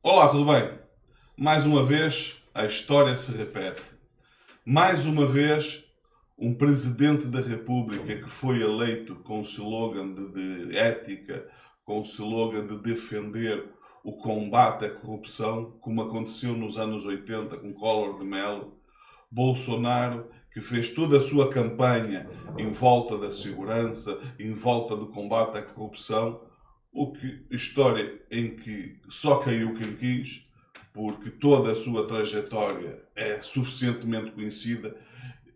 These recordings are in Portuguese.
Olá, tudo bem? Mais uma vez, a história se repete. Mais uma vez, um presidente da República que foi eleito com o slogan de ética, com o slogan de defender o combate à corrupção, como aconteceu nos anos 80 com Collor de Mello, Bolsonaro, que fez toda a sua campanha em volta da segurança, em volta do combate à corrupção, o que história em que só caiu quem quis, porque toda a sua trajetória é suficientemente conhecida.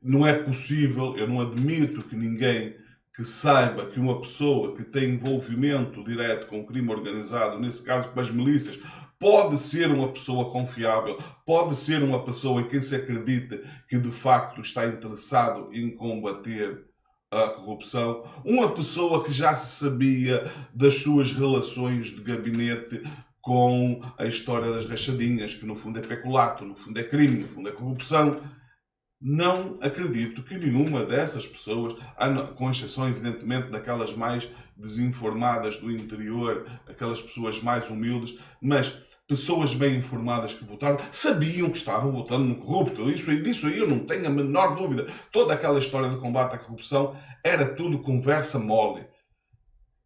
Não é possível, eu não admito que ninguém que saiba que uma pessoa que tem envolvimento direto com o crime organizado, nesse caso com as milícias, pode ser uma pessoa confiável, pode ser uma pessoa em quem se acredita que de facto está interessado em combater a corrupção, uma pessoa que já se sabia das suas relações de gabinete com a história das rachadinhas, que no fundo é peculato, no fundo é crime, no fundo é corrupção. Não acredito que nenhuma dessas pessoas, com exceção evidentemente daquelas mais desinformadas do interior, aquelas pessoas mais humildes, mas pessoas bem informadas que votaram, sabiam que estavam votando no corrupto. Disso aí eu não tenho a menor dúvida. Toda aquela história de combate à corrupção era tudo conversa mole.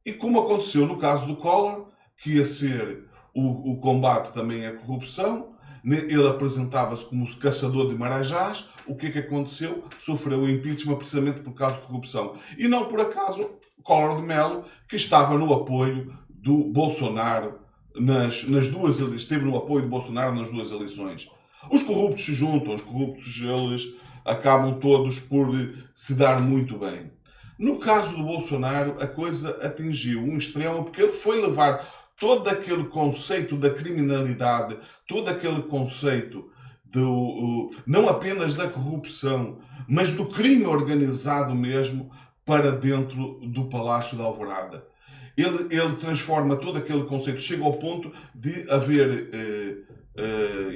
E como aconteceu no caso do Collor, que ia ser o combate também à corrupção, ele apresentava-se como o caçador de marajás. O que é que aconteceu? Sofreu o impeachment precisamente por causa de corrupção. E não por acaso Collor de Mello, que estava no apoio do Bolsonaro nas duas eleições, esteve no apoio de Bolsonaro nas duas eleições. Os corruptos se juntam, os corruptos eles acabam todos por se dar muito bem. No caso do Bolsonaro, a coisa atingiu um extremo porque ele foi levar todo aquele conceito da criminalidade, todo aquele conceito não apenas da corrupção, mas do crime organizado mesmo, para dentro do Palácio da Alvorada. Ele transforma todo aquele conceito, chega ao ponto de haver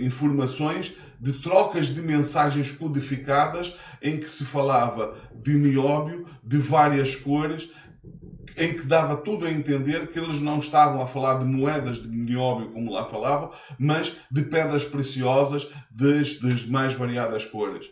informações de trocas de mensagens codificadas em que se falava de nióbio de várias cores, em que dava tudo a entender que eles não estavam a falar de moedas de nióbio, como lá falavam, mas de pedras preciosas das mais variadas cores.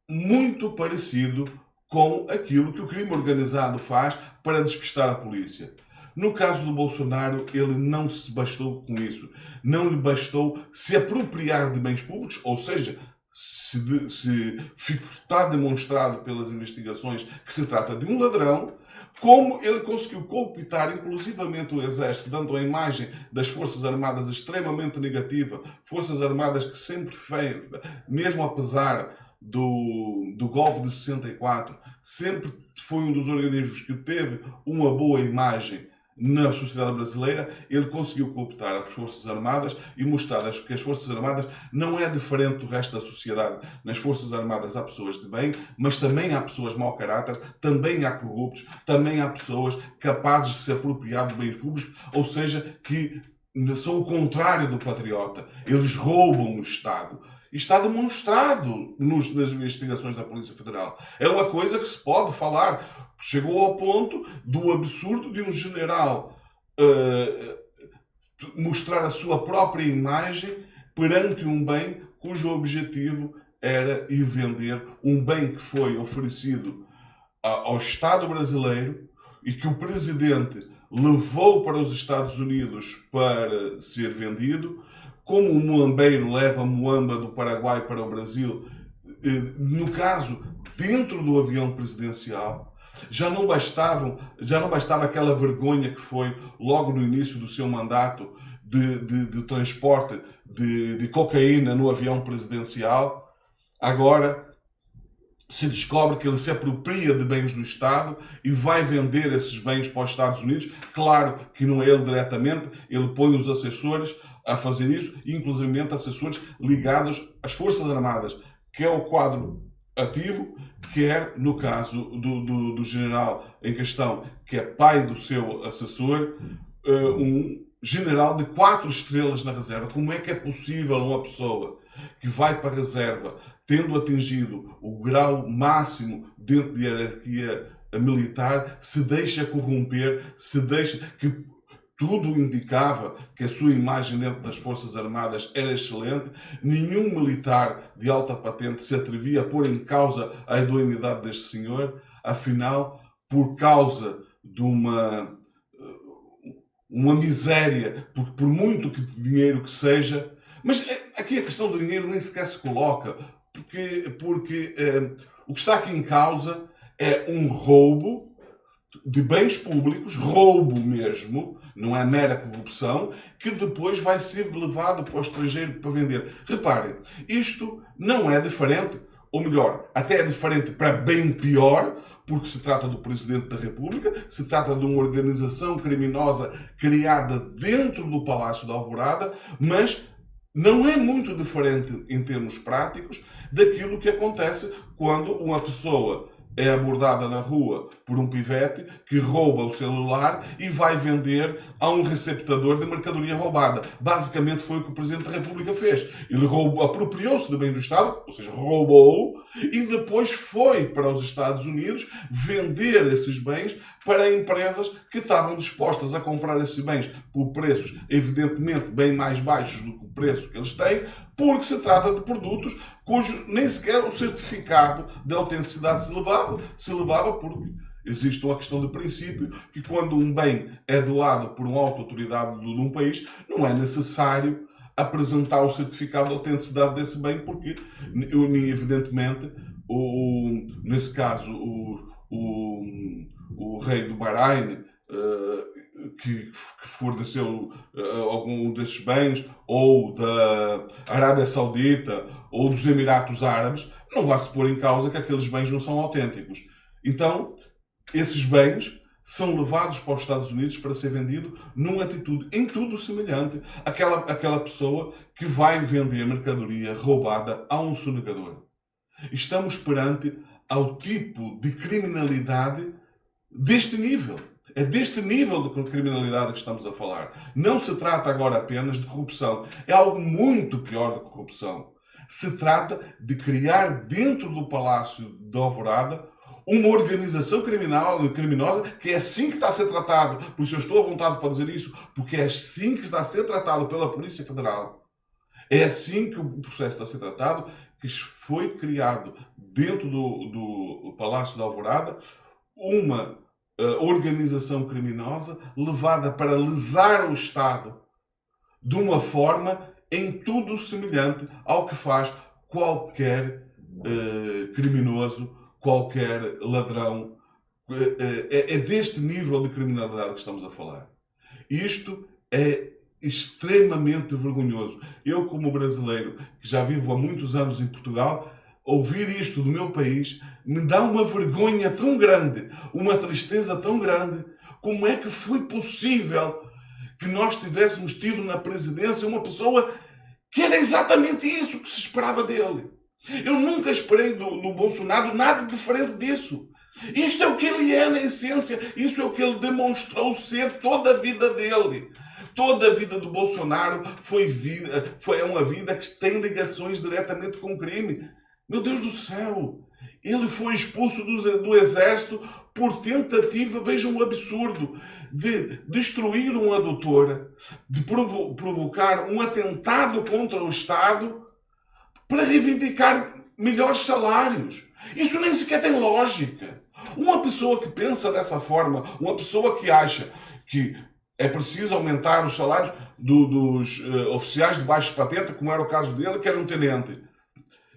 Muito parecido com aquilo que o crime organizado faz para despistar a polícia. No caso do Bolsonaro, ele não se bastou com isso. Não lhe bastou se apropriar de bens públicos, ou seja, se está demonstrado pelas investigações que se trata de um ladrão, como ele conseguiu cooptar inclusivamente o Exército, dando a imagem das Forças Armadas extremamente negativa, Forças Armadas que sempre fez, mesmo apesar do golpe de 64, sempre foi um dos organismos que teve uma boa imagem na sociedade brasileira. Ele conseguiu cooptar as Forças Armadas e mostrar que as Forças Armadas não é diferente do resto da sociedade. Nas Forças Armadas há pessoas de bem, mas também há pessoas de mau caráter, também há corruptos, também há pessoas capazes de se apropriar de bens públicos, ou seja, que são o contrário do patriota. Eles roubam o Estado. E está demonstrado nas investigações da Polícia Federal. É uma coisa que se pode falar. Chegou ao ponto do absurdo de um general mostrar a sua própria imagem perante um bem cujo objetivo era ir vender um bem que foi oferecido ao Estado brasileiro e que o presidente levou para os Estados Unidos para ser vendido, como o muambeiro leva a muamba do Paraguai para o Brasil, no caso, dentro do avião presidencial. Já não bastava aquela vergonha que foi logo no início do seu mandato de transporte de cocaína no avião presidencial. Agora se descobre que ele se apropria de bens do Estado e vai vender esses bens para os Estados Unidos. Claro que não é ele diretamente, ele põe os assessores a fazer isso, inclusive assessores ligados às Forças Armadas, que é o quadro ativo, quer no caso do general em questão, que é pai do seu assessor, um general de 4 estrelas na reserva. Como é que é possível uma pessoa que vai para a reserva, tendo atingido o grau máximo dentro da hierarquia militar, se deixa corromper, se deixa tudo indicava que a sua imagem dentro das Forças Armadas era excelente. Nenhum militar de alta patente se atrevia a pôr em causa a idoneidade deste senhor. Afinal, por causa de uma miséria, por muito dinheiro que seja. Mas aqui a questão do dinheiro nem sequer se coloca, porque o que está aqui em causa é um roubo de bens públicos, roubo mesmo, não é mera corrupção, que depois vai ser levado para o estrangeiro para vender. Reparem, isto não é diferente, ou melhor, até é diferente para bem pior, porque se trata do Presidente da República, se trata de uma organização criminosa criada dentro do Palácio da Alvorada, mas não é muito diferente em termos práticos daquilo que acontece quando uma pessoa é abordada na rua por um pivete que rouba o celular e vai vender a um receptador de mercadoria roubada. Basicamente foi o que o Presidente da República fez. Ele apropriou-se de bem do Estado, ou seja, roubou, e depois foi para os Estados Unidos vender esses bens para empresas que estavam dispostas a comprar esses bens por preços evidentemente bem mais baixos do que o preço que eles têm, porque se trata de produtos cujo nem sequer o certificado de autenticidade se levava porque existe uma questão de princípio que quando um bem é doado por uma autoridade de um país, não é necessário apresentar o certificado de autenticidade desse bem, porque, evidentemente, nesse caso, o rei do Bahrein, que forneceu algum desses bens, ou da Arábia Saudita, ou dos Emiratos Árabes, não vai se pôr em causa que aqueles bens não são autênticos. Então, esses bens são levados para os Estados Unidos para ser vendido numa atitude em tudo semelhante àquela pessoa que vai vender mercadoria roubada a um sonegador. Estamos perante ao tipo de criminalidade deste nível. É deste nível de criminalidade que estamos a falar. Não se trata agora apenas de corrupção. É algo muito pior do que corrupção. Se trata de criar dentro do Palácio da Alvorada uma organização criminosa, que é assim que está a ser tratado. Por isso eu estou à vontade para dizer isso, porque é assim que está a ser tratado pela Polícia Federal. É assim que o processo está a ser tratado, que foi criado dentro do Palácio da Alvorada uma organização criminosa levada para lesar o Estado de uma forma em tudo semelhante ao que faz qualquer criminoso, qualquer ladrão. É deste nível de criminalidade que estamos a falar. Isto é extremamente vergonhoso. Eu, como brasileiro, que já vivo há muitos anos em Portugal, ouvir isto do meu país me dá uma vergonha tão grande, uma tristeza tão grande. Como é que foi possível que nós tivéssemos tido na presidência uma pessoa que era exatamente isso que se esperava dele? Eu nunca esperei do Bolsonaro nada diferente disso. Isto é o que ele é na essência, isso é o que ele demonstrou ser toda a vida dele. Toda a vida do Bolsonaro foi uma vida que tem ligações diretamente com o crime. Meu Deus do céu! Ele foi expulso do exército por tentativa, vejam o absurdo, de destruir uma adutora, de provocar um atentado contra o Estado para reivindicar melhores salários. Isso nem sequer tem lógica. Uma pessoa que pensa dessa forma, uma pessoa que acha que é preciso aumentar os salários dos oficiais de baixa patente, como era o caso dele, que era um tenente,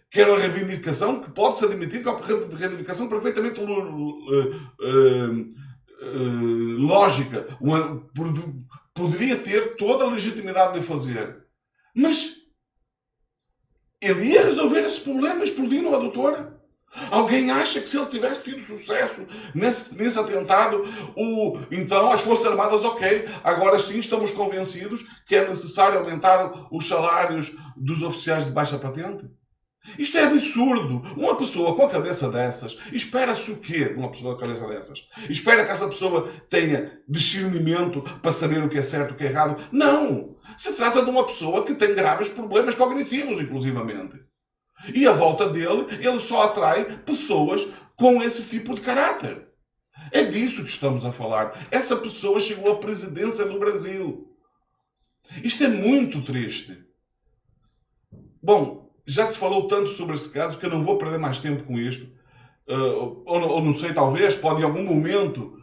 que era uma reivindicação que pode-se admitir que é uma reivindicação perfeitamente lógica. Poderia ter toda a legitimidade de o fazer. Mas ele ia resolver esses problemas explodindo a adutora? Alguém acha que se ele tivesse tido sucesso nesse atentado, então as Forças Armadas, ok, agora sim estamos convencidos que é necessário aumentar os salários dos oficiais de baixa patente? Isto é absurdo. Uma pessoa com a cabeça dessas, espera-se o quê de uma pessoa com a cabeça dessas? Espera que essa pessoa tenha discernimento para saber o que é certo e o que é errado? Não! Se trata de uma pessoa que tem graves problemas cognitivos, inclusivamente. E à volta dele, ele só atrai pessoas com esse tipo de caráter. É disso que estamos a falar. Essa pessoa chegou à presidência do Brasil. Isto é muito triste. Bom, já se falou tanto sobre este caso que eu não vou perder mais tempo com isto. Ou não sei, talvez, pode em algum momento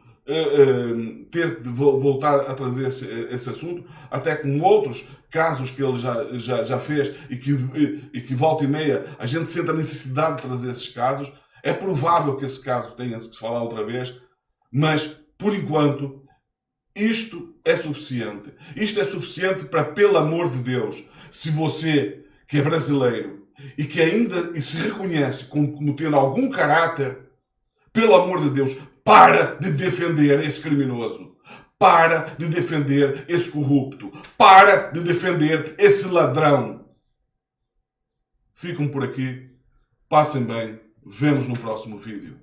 ter de voltar a trazer esse assunto, até com outros casos que ele já fez e que volta e meia a gente sente a necessidade de trazer esses casos. É provável que esse caso tenha que se falar outra vez, mas, por enquanto, isto é suficiente. Isto é suficiente para, pelo amor de Deus, se você, que é brasileiro e que ainda se reconhece como tendo algum caráter, pelo amor de Deus, para de defender esse criminoso. Para de defender esse corrupto. Para de defender esse ladrão. Ficam por aqui. Passem bem. Vemos no próximo vídeo.